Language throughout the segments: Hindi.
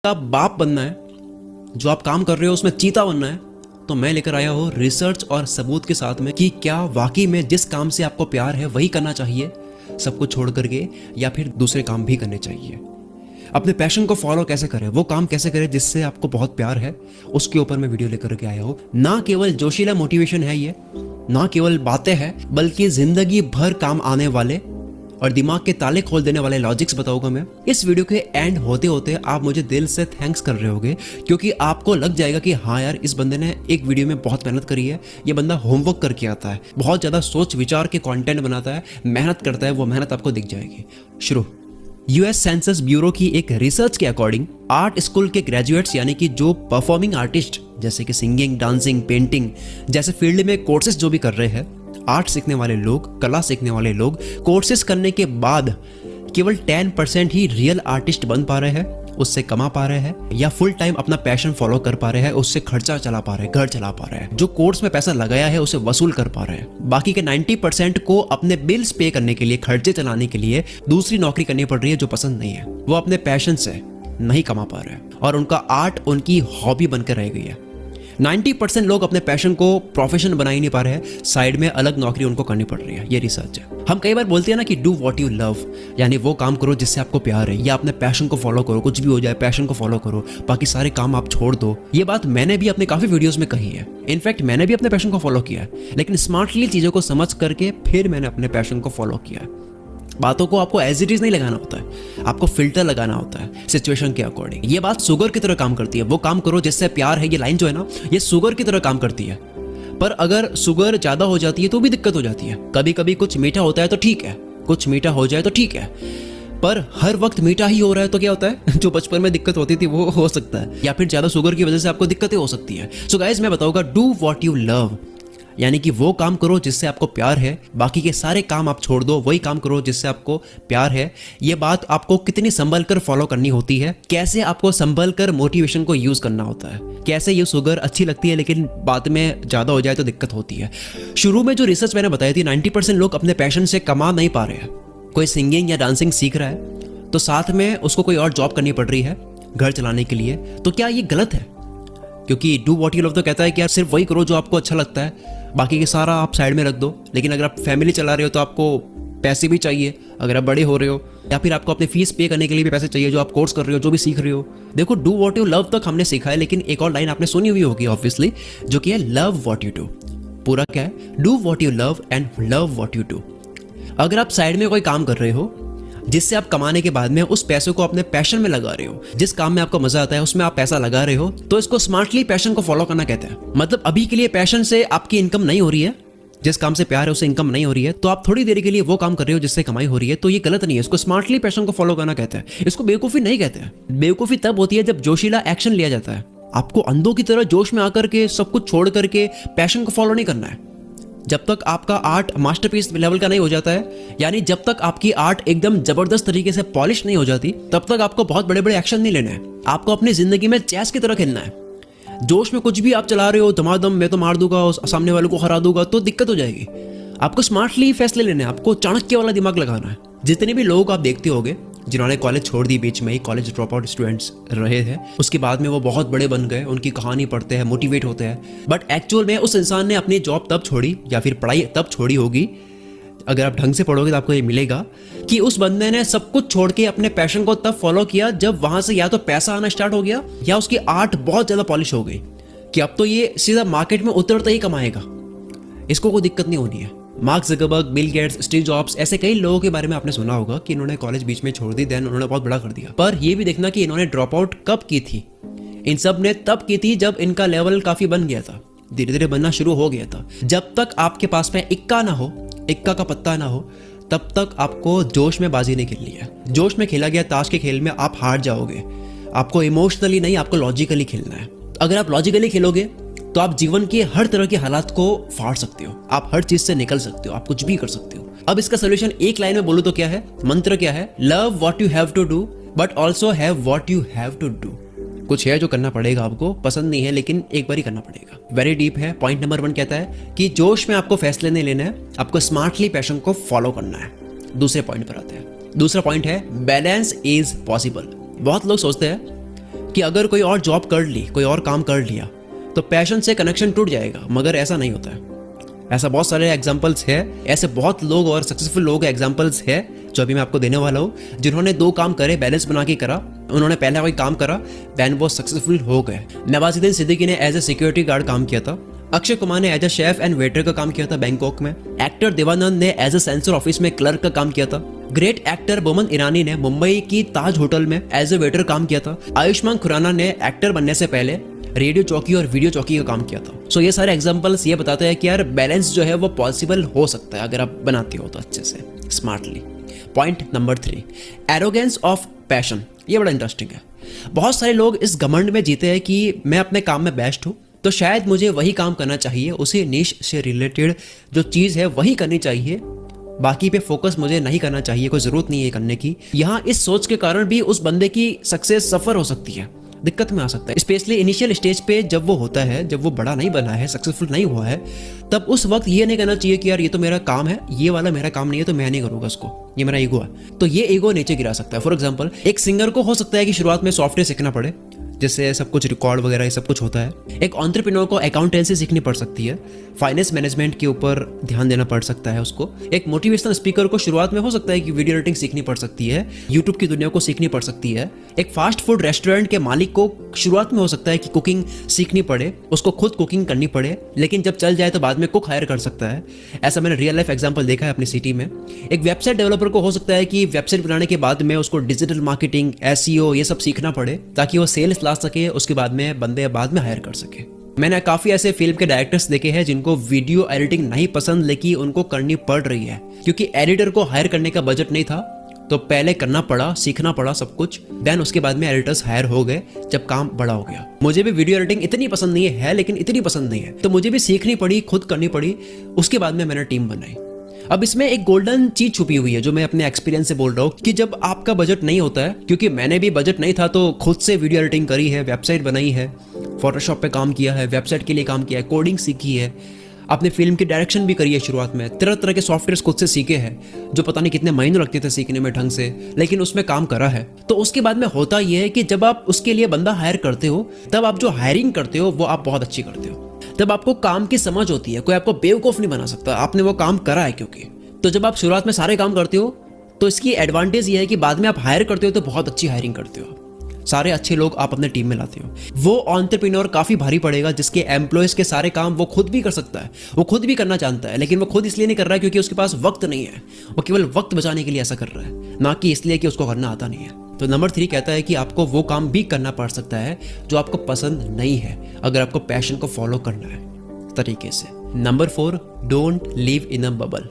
आप बाप बनना है, जो आप काम कर रहे हो उसमें चीता बनना है, तो मैं लेकर आया हूँ रिसर्च और सबूत के साथ में कि क्या वाकई में जिस काम से आपको प्यार है वही करना चाहिए सब कुछ छोड़ करके, या फिर दूसरे काम भी करने चाहिए। अपने पैशन को फॉलो कैसे करें, वो काम कैसे करें जिससे आपको बहुत प्यार है, उसके ऊपर मैं वीडियो लेकर के आया हूँ। ना केवल जोशीला मोटिवेशन है ये, ना केवल बातें हैं, बल्कि जिंदगी भर काम आने वाले और दिमाग के ताले खोल देने वाले लॉजिक्स बताऊंगा मैं। इस वीडियो के एंड होते होते आप मुझे दिल से थैंक्स कर रहे होगे, क्योंकि आपको लग जाएगा कि हाँ यार, इस बंदे ने एक वीडियो में बहुत मेहनत करी है, ये बंदा होमवर्क करके आता है, बहुत ज़्यादा सोच विचार के कंटेंट बनाता है, मेहनत करता है, वो मेहनत आपको दिख जाएगी। शुरू। यूएस सेंसस ब्यूरो की एक रिसर्च के अकॉर्डिंग आर्ट स्कूल के ग्रेजुएट्स यानी कि जो परफॉर्मिंग आर्टिस्ट जैसे कि सिंगिंग, डांसिंग, पेंटिंग जैसे फील्ड में कोर्सेज जो भी कर रहे हैं, आर्ट सीखने वाले लोग, कला सीखने वाले लोग, कोर्सेज करने के बाद केवल 10% ही रियल आर्टिस्ट बन पा रहे हैं, उससे कमा पा रहे हैं, या फुल टाइम अपना पैशन फॉलो कर पा रहे हैं, उससे खर्चा चला पा रहे हैं, घर चला पा रहे हैं, जो कोर्स में पैसा लगाया है उसे वसूल कर पा रहे हैं। बाकी के 90% को अपने बिल्स पे करने के लिए, खर्चे चलाने के लिए दूसरी नौकरी करनी पड़ रही है जो पसंद नहीं है, वो अपने पैशन से नहीं कमा पा रहे हैं और उनका आर्ट उनकी हॉबी बनकर रह गई है। 90% लोग अपने पैशन को प्रोफेशन बना ही नहीं पा रहे हैं, साइड में अलग नौकरी उनको करनी पड़ रही है। ये रिसर्च है। हम कई बार बोलते हैं ना कि डू व्हाट यू लव, यानी वो काम करो जिससे आपको प्यार है, या अपने पैशन को फॉलो करो, कुछ भी हो जाए पैशन को फॉलो करो, बाकी सारे काम आप छोड़ दो। ये बात मैंने भी अपने काफी वीडियोस में कही है। इनफैक्ट मैंने भी अपने पैशन को फॉलो किया है, लेकिन स्मार्टली चीजों को समझ करके फिर मैंने अपने पैशन को फॉलो किया है। बातों को आपको एज इट इज नहीं लगाना होता है, आपको फिल्टर लगाना होता है सिचुएशन के अकॉर्डिंग। ये बात शुगर की तरह काम करती है। वो काम करो जिससे प्यार है, ये लाइन जो है ना, ये शुगर की तरह काम करती है। पर अगर शुगर ज्यादा हो जाती है तो भी दिक्कत हो जाती है। कभी कभी कुछ मीठा होता है तो ठीक है, कुछ मीठा हो जाए तो ठीक है, पर हर वक्त मीठा ही हो रहा है तो क्या होता है, जो बचपन में दिक्कत होती थी वो हो सकता है, या फिर ज्यादा शुगर की वजह से आपको दिक्कतें हो सकती है। सो गाइस, मैं बताऊंगा डू व्हाट यू लव, यानी कि वो काम करो जिससे आपको प्यार है, बाकी के सारे काम आप छोड़ दो, वही काम करो जिससे आपको प्यार है। ये बात आपको कितनी संभल कर फॉलो करनी होती है, कैसे आपको संभल कर मोटिवेशन को यूज करना होता है, कैसे ये शुगर अच्छी लगती है लेकिन बाद में ज्यादा हो जाए तो दिक्कत होती है। शुरू में जो रिसर्च मैंने बताई थी, 90% लोग अपने पैशन से कमा नहीं पा रहे हैं। कोई सिंगिंग या डांसिंग सीख रहा है तो साथ में उसको कोई और जॉब करनी पड़ रही है घर चलाने के लिए, तो क्या ये गलत है? क्योंकि डू व्हाट यू लव तो कहता है कि यार सिर्फ वही करो जो आपको अच्छा लगता है, बाकी के सारा आप साइड में रख दो। लेकिन अगर आप फैमिली चला रहे हो तो आपको पैसे भी चाहिए, अगर आप बड़े हो रहे हो, या फिर आपको अपनी फीस पे करने के लिए भी पैसे चाहिए, जो आप कोर्स कर रहे हो, जो भी सीख रहे हो। देखो, डू व्हाट यू लव तक हमने सीखा है, लेकिन एक और लाइन आपने सुनी हुई होगी ऑब्वियसली, जो कि है लव व्हाट यू डू। पूरा क्या है? Do what you love and love what you do. अगर आप साइड में कोई काम कर रहे हो जिससे आप कमाने के बाद में उस पैसे को अपने पैशन में लगा रहे हो, जिस काम में आपको मजा आता है उसमें आप पैसा लगा रहे हो, तो इसको स्मार्टली पैशन को फॉलो करना कहते हैं। मतलब अभी के लिए पैशन से आपकी इनकम नहीं हो रही है, जिस काम से प्यार है उससे इनकम नहीं हो रही है, तो आप थोड़ी देर के लिए वो काम कर रहे हो जिससे कमाई हो रही है, तो ये गलत नहीं है। इसको स्मार्टली पैशन को फॉलो करना कहते हैं। इसको बेवकूफी नहीं कहते हैं। बेवकूफी तब होती है जब जोशीला एक्शन लिया जाता है। आपको अंधों की तरह जोश में आकर के सब कुछ छोड़ करके पैशन को फॉलो नहीं करना है। जब तक आपका आर्ट मास्टरपीस लेवल का नहीं हो जाता है, यानी जब तक आपकी आर्ट एकदम जबरदस्त तरीके से पॉलिश नहीं हो जाती, तब तक आपको बहुत बड़े बड़े एक्शन नहीं लेने हैं। आपको अपनी जिंदगी में चेस की तरह खेलना है। जोश में कुछ भी आप चला रहे हो, धमाधम मैं तो मार दूंगा, सामने वाले को हरा दूंगा, तो दिक्कत हो जाएगी। आपको स्मार्टली फैसले लेने हैं, आपको चाणक्य वाला दिमाग लगाना है। जितने भी लोग आप देखते होंगे जिन्होंने कॉलेज छोड़ दी, बीच में ही कॉलेज ड्रॉप आउट स्टूडेंट्स रहे थे, उसके बाद में वो बहुत बड़े बन गए, उनकी कहानी पढ़ते हैं, मोटिवेट होते हैं, बट एक्चुअल में उस इंसान ने अपनी जॉब तब छोड़ी या फिर पढ़ाई तब छोड़ी होगी, अगर आप ढंग से पढ़ोगे तो आपको ये मिलेगा कि उस बंदे ने सब कुछ छोड़ के अपने पैशन को तब फॉलो किया जब वहां से या तो पैसा आना स्टार्ट हो गया, या उसकी आर्ट बहुत ज्यादा पॉलिश हो गई कि अब तो ये सीधा मार्केट में उतरते ही कमाएगा, इसको कोई दिक्कत नहीं होनी है। Mark Zuckerberg, Bill Gates, Steve jobs, ऐसे कई लोगों के बारे में आपने सुना होगा कि इन्होंने कॉलेज बीच में छोड़ दी, देन उन्होंने बहुत बड़ा कर दिया। पर ये भी देखना कि इन्होंने ड्रॉप आउट कब की थी। इन सब ने तब की थी जब इनका लेवल काफी बन गया था, धीरे धीरे बनना शुरू हो गया था। जब तक आपके पास में इक्का ना हो, इक्का का पत्ता ना हो, तब तक आपको जोश में बाजी नहीं खेलनी है। जोश में खेला गया ताश के खेल में आप हार जाओगे। आपको इमोशनली नहीं, आपको लॉजिकली खेलना है। अगर आप लॉजिकली खेलोगे तो आप जीवन के हर तरह के हालात को फाड़ सकते हो, आप हर चीज से निकल सकते हो, आप कुछ भी कर सकते हो। अब इसका सोल्यूशन एक लाइन में बोलूं तो क्या है, मंत्र क्या है? Love what you have to do but also have what you have to do. कुछ है जो करना पड़ेगा, आपको पसंद नहीं है लेकिन एक बार ही करना पड़ेगा। वेरी डीप है। पॉइंट नंबर 1 कहता है कि जोश में आपको फैसले नहीं लेना है, आपको स्मार्टली पैशन को फॉलो करना है। दूसरे पॉइंट पर आते हैं। दूसरा पॉइंट है बैलेंस इज पॉसिबल। बहुत लोग सोचते हैं कि अगर कोई और जॉब कर ली, कोई और काम कर लिया, तो पैशन से कनेक्शन टूट जाएगा, मगर ऐसा नहीं होता है। ऐसा बहुत सारे एग्जाम्पल्स है, ऐसे बहुत लोग और सक्सेसफुल लोग एग्जाम्पल्स है जो अभी मैं आपको देने वाला हूँ, जिन्होंने 2 काम करे, बैलेंस बना के करा। उन्होंने पहला कोई काम करा, देन वो सक्सेसफुल हो गए। नवाजुद्दीन सिद्दीकी ने एज ए सिक्योरिटी गार्ड काम किया था। अक्षय कुमार ने as a chef and waiter का काम किया था बैंकॉक में। एक्टर देवानंद ने एज ए सेंसर ऑफिस में क्लर्क का काम किया था। ग्रेट एक्टर बोमन ईरानी ने मुंबई की ताज होटल में एज ए वेटर काम किया था। आयुष्मान खुराना ने एक्टर बनने से पहले रेडियो चौकी और वीडियो चौकी का काम किया था। सो ये सारे एग्जांपल्स ये बताते हैं कि यार बैलेंस जो है वो पॉसिबल हो सकता है अगर आप बनाते हो तो अच्छे से, smartly. Point number 3, arrogance of passion. ये बड़ा इंटरेस्टिंग है। बहुत सारे लोग इस घमंड में जीते हैं कि मैं अपने काम में बेस्ट हूँ, तो शायद मुझे वही काम करना चाहिए, उसी निश से रिलेटेड जो चीज़ है वही करनी चाहिए, बाकी पे फोकस मुझे नहीं करना चाहिए, कोई ज़रूरत नहीं है करने की। यहाँ इस सोच के कारण भी उस बंदे की सक्सेस सफ़र हो सकती है, दिक्कत में आ सकता है। स्पेशली इनिशियल स्टेज पे जब वो होता है, जब वो बड़ा नहीं बना है, सक्सेसफुल नहीं हुआ है, तब उस वक्त ये नहीं करना चाहिए कि यार ये तो मेरा काम है, ये वाला मेरा काम नहीं है तो मैं नहीं करूँगा इसको, ये मेरा ईगो है। तो ये ईगो नीचे गिरा सकता है। फॉर एग्जाम्पल, एक सिंगर को हो सकता है कि शुरुआत में सॉफ्टवेयर सीखना पड़े, जिससे सब कुछ रिकॉर्ड वगैरह ये सब कुछ होता है। एक एंटरप्रेन्योर को अकाउंटेंसी सीखनी पड़ सकती है, फाइनेंस मैनेजमेंट के ऊपर ध्यान देना पड़ सकता है उसको। एक मोटिवेशनल स्पीकर को शुरुआत में हो सकता है कि वीडियो एडिटिंग सीखनी पड़ सकती है, यूट्यूब की दुनिया को सीखनी पड़ सकती है। एक फास्ट फूड रेस्टोरेंट के मालिक को शुरुआत में हो सकता है कि कुकिंग सीखनी पड़े, उसको खुद कुकिंग करनी पड़े, लेकिन जब चल जाए तो बाद में कुक हायर कर सकता है। ऐसा मैंने रियल लाइफ एग्जाम्पल देखा है अपनी सिटी में। एक वेबसाइट डेवलपर को हो सकता है कि वेबसाइट बनाने के बाद में उसको डिजिटल मार्केटिंग, एसईओ ये सब सीखना पड़े ताकि वो सेल्स ला सके, उसके बाद में बंदे बाद में हायर कर सके। मैंने काफ़ी ऐसे फिल्म के डायरेक्टर्स देखे हैं जिनको वीडियो एडिटिंग नहीं पसंद, लेकिन उनको करनी पड़ रही है क्योंकि एडिटर को हायर करने का बजट नहीं था, तो पहले करना पड़ा, सीखना पड़ा सब कुछ, देन उसके बाद में एडिटर्स हायर हो गए जब काम बड़ा हो गया। मुझे भी वीडियो एडिटिंग इतनी पसंद नहीं है, लेकिन इतनी पसंद नहीं है, तो मुझे भी सीखनी पड़ी, खुद करनी पड़ी, उसके बाद में मैंने टीम बनाई। अब इसमें एक गोल्डन चीज छुपी हुई है जो मैं अपने एक्सपीरियंस से बोल रहा हूँ कि जब आपका बजट नहीं होता है, क्योंकि मैंने भी बजट नहीं था तो खुद से वीडियो एडिटिंग करी है, वेबसाइट बनाई है, फोटोशॉप पे काम किया है, वेबसाइट के लिए काम किया है, कोडिंग सीखी है, अपने फिल्म की डायरेक्शन भी करी है। शुरुआत में तरह तरह के सॉफ्टवेयर खुद से सीखे हैं जो पता नहीं कितने महीनों लगते थे सीखने में ढंग से, लेकिन उसमें काम करा है। तो उसके बाद में होता यह है कि जब आप उसके लिए बंदा हायर करते हो, तब आप जो हायरिंग करते हो वो आप बहुत अच्छी करते हो, तब आपको काम की समझ होती है, कोई आपको बेवकूफ़ नहीं बना सकता, आपने वो काम करा है क्योंकि। तो जब आप शुरुआत में सारे काम करते हो तो इसकी एडवांटेज ये है कि बाद में आप हायर करते हो तो बहुत अच्छी हायरिंग करते हो, सारे अच्छे लोग आप अपने टीम में लाते हो। वो एंटरप्रेन्योर काफ़ी भारी पड़ेगा जिसके एम्प्लॉयज़ के सारे काम वो खुद भी कर सकता है, वो खुद भी करना चाहता है, लेकिन वो खुद इसलिए नहीं कर रहा है क्योंकि उसके पास वक्त नहीं है, वो केवल वक्त बचाने के लिए ऐसा कर रहा है, ना कि इसलिए कि उसको करना आता नहीं है। तो नंबर 3 कहता है कि आपको वो काम भी करना पड़ सकता है जो आपको पसंद नहीं है, अगर आपको पैशन को फॉलो करना है तरीके से। Number 4, don't live in a bubble.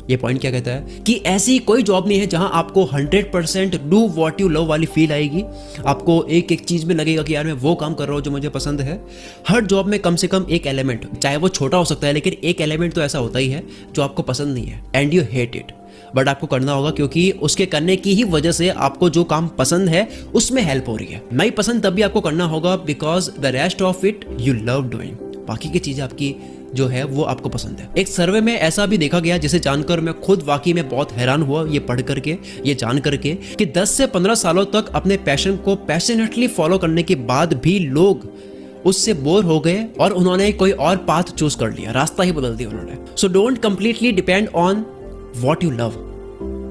ये पॉइंट क्या कहता है कि ऐसी कोई जॉब नहीं है जहां आपको 100% डू व्हाट यू लव वाली फील आएगी। आपको एक एक चीज में लगेगा कि यार मैं वो काम कर रहा हूँ जो मुझे पसंद है। हर जॉब में कम से कम एक एलिमेंट, चाहे वो छोटा हो सकता है, लेकिन एक एलिमेंट तो ऐसा होता ही है जो आपको पसंद नहीं है and you hate it, but आपको करना होगा क्योंकि उसके करने की ही वजह से आपको जो काम पसंद है उसमें हेल्प हो रही है। नहीं पसंद तब भी आपको करना होगा because the rest of it you love doing, बाकी की चीजें आपकी जो है वो आपको पसंद है। एक सर्वे में ऐसा भी देखा गया जिसे जानकर मैं खुद वाकई में बहुत हैरान हुआ, ये पढ़ करके, ये जान करके, कि 10 से 15 सालों तक अपने पैशन को पैशनेटली फॉलो करने के बाद भी लोग उससे बोर हो गए और उन्होंने कोई और पाथ चूज कर लिया, रास्ता ही बदल दिया उन्होंने। So don't completely depend on what you love,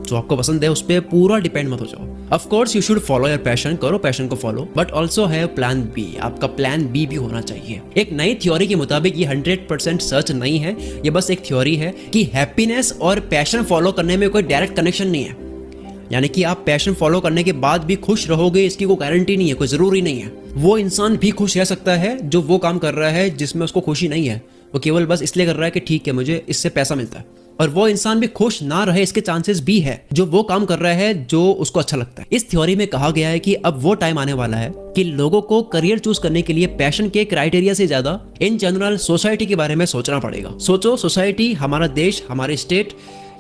जो आपको पसंद है उस पर पूरा डिपेंड मत हो जाओ। Of course you should follow your passion, करो पैशन को follow, but also have plan B, आपका प्लान बी भी होना चाहिए। एक नई थ्योरी के मुताबिक ये 100% सच नहीं है, ये बस एक थ्योरी है कि हैप्पीनेस और पैशन फॉलो करने में कोई डायरेक्ट कनेक्शन नहीं है। यानी कि आप पैशन फॉलो करने के बाद भी खुश रहोगे इसकी कोई गारंटी नहीं है, कोई जरूरी नहीं है। वो इंसान भी खुश रह सकता है जो वो काम कर रहा है जिसमें उसको खुशी नहीं है, वो केवल बस इसलिए कर रहा है कि ठीक है मुझे इससे पैसा मिलता है, और वो इंसान भी खुश ना रहे इसके चांसेस भी है जो वो काम कर रहा है जो उसको अच्छा लगता है। इस थ्योरी में कहा गया है कि अब वो टाइम आने वाला है कि लोगों को करियर चूज करने के लिए पैशन के क्राइटेरिया से ज्यादा इन जनरल सोसाइटी के बारे में सोचना पड़ेगा। सोचो, सोसाइटी, हमारा देश, हमारे स्टेट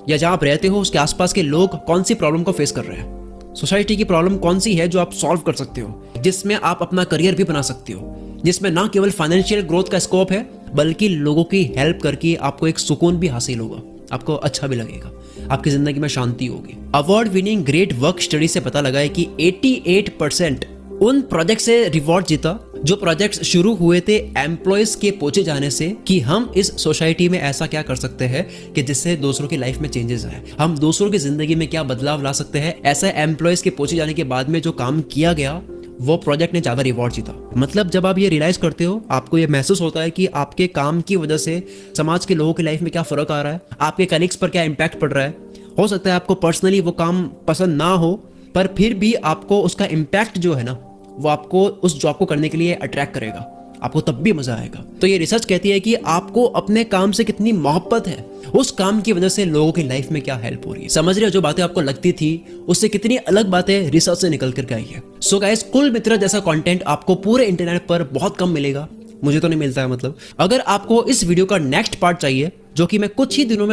या जहां आप रहते हो उसके आसपास के लोग कौन सी प्रॉब्लम को फेस कर रहे हैं। सोसाइटी की प्रॉब्लम कौन सी है जो आप सॉल्व कर सकते हो, जिसमें आप अपना करियर भी बना सकते हो, जिसमें ना केवल फाइनेंशियल ग्रोथ का स्कोप है बल्कि लोगों की हेल्प करके आपको एक सुकून भी हासिल होगा, आपको अच्छा भी लगेगा, आपकी जिंदगी में शांति होगी। Award winning great work study से पता लगा है कि 88% उन प्रोजेक्ट से रिवॉर्ड जीता जो प्रोजेक्ट्स शुरू हुए थे एम्प्लॉयज के पूछे जाने से कि हम इस सोसाइटी में ऐसा क्या कर सकते हैं कि जिससे दूसरों की लाइफ में चेंजेस आए, हम दूसरों की जिंदगी में क्या बदलाव ला सकते हैं। ऐसा एम्प्लॉयज के पूछे जाने के बाद में जो काम किया गया वो प्रोजेक्ट ने ज्यादा रिवॉर्ड जीता। मतलब जब आप ये रियलाइज करते हो, आपको ये महसूस होता है कि आपके काम की वजह से समाज के लोगों की लाइफ में क्या फर्क आ रहा है, आपके कलीग्स पर क्या इम्पैक्ट पड़ रहा है। हो सकता है आपको पर्सनली वो काम पसंद ना हो, पर फिर भी आपको उसका इम्पैक्ट जो है ना वो आपको उस जॉब को करने के लिए अट्रैक्ट करेगा, आपको तब भी मजा आएगा। तो ये रिसर्च कहती है कि आपको अपने काम से कितनी मोहब्बत है, उस काम की वजह से लोगों की लाइफ में क्या हेल्प हो रही है। समझ रहे हो, जो बातें आपको लगती थी उससे कितनी अलग बातें रिसर्च से निकल कर आई है। सो गाइस, कुल मित्र जैसा कंटेंट आपको पूरे इंटरनेट पर बहुत कम मिलेगा, मुझे तो नहीं मिलता है। मतलब अगर आपको इस वीडियो का नेक्स्ट पार्ट चाहिए जो कि मैं कुछ ही दिनों में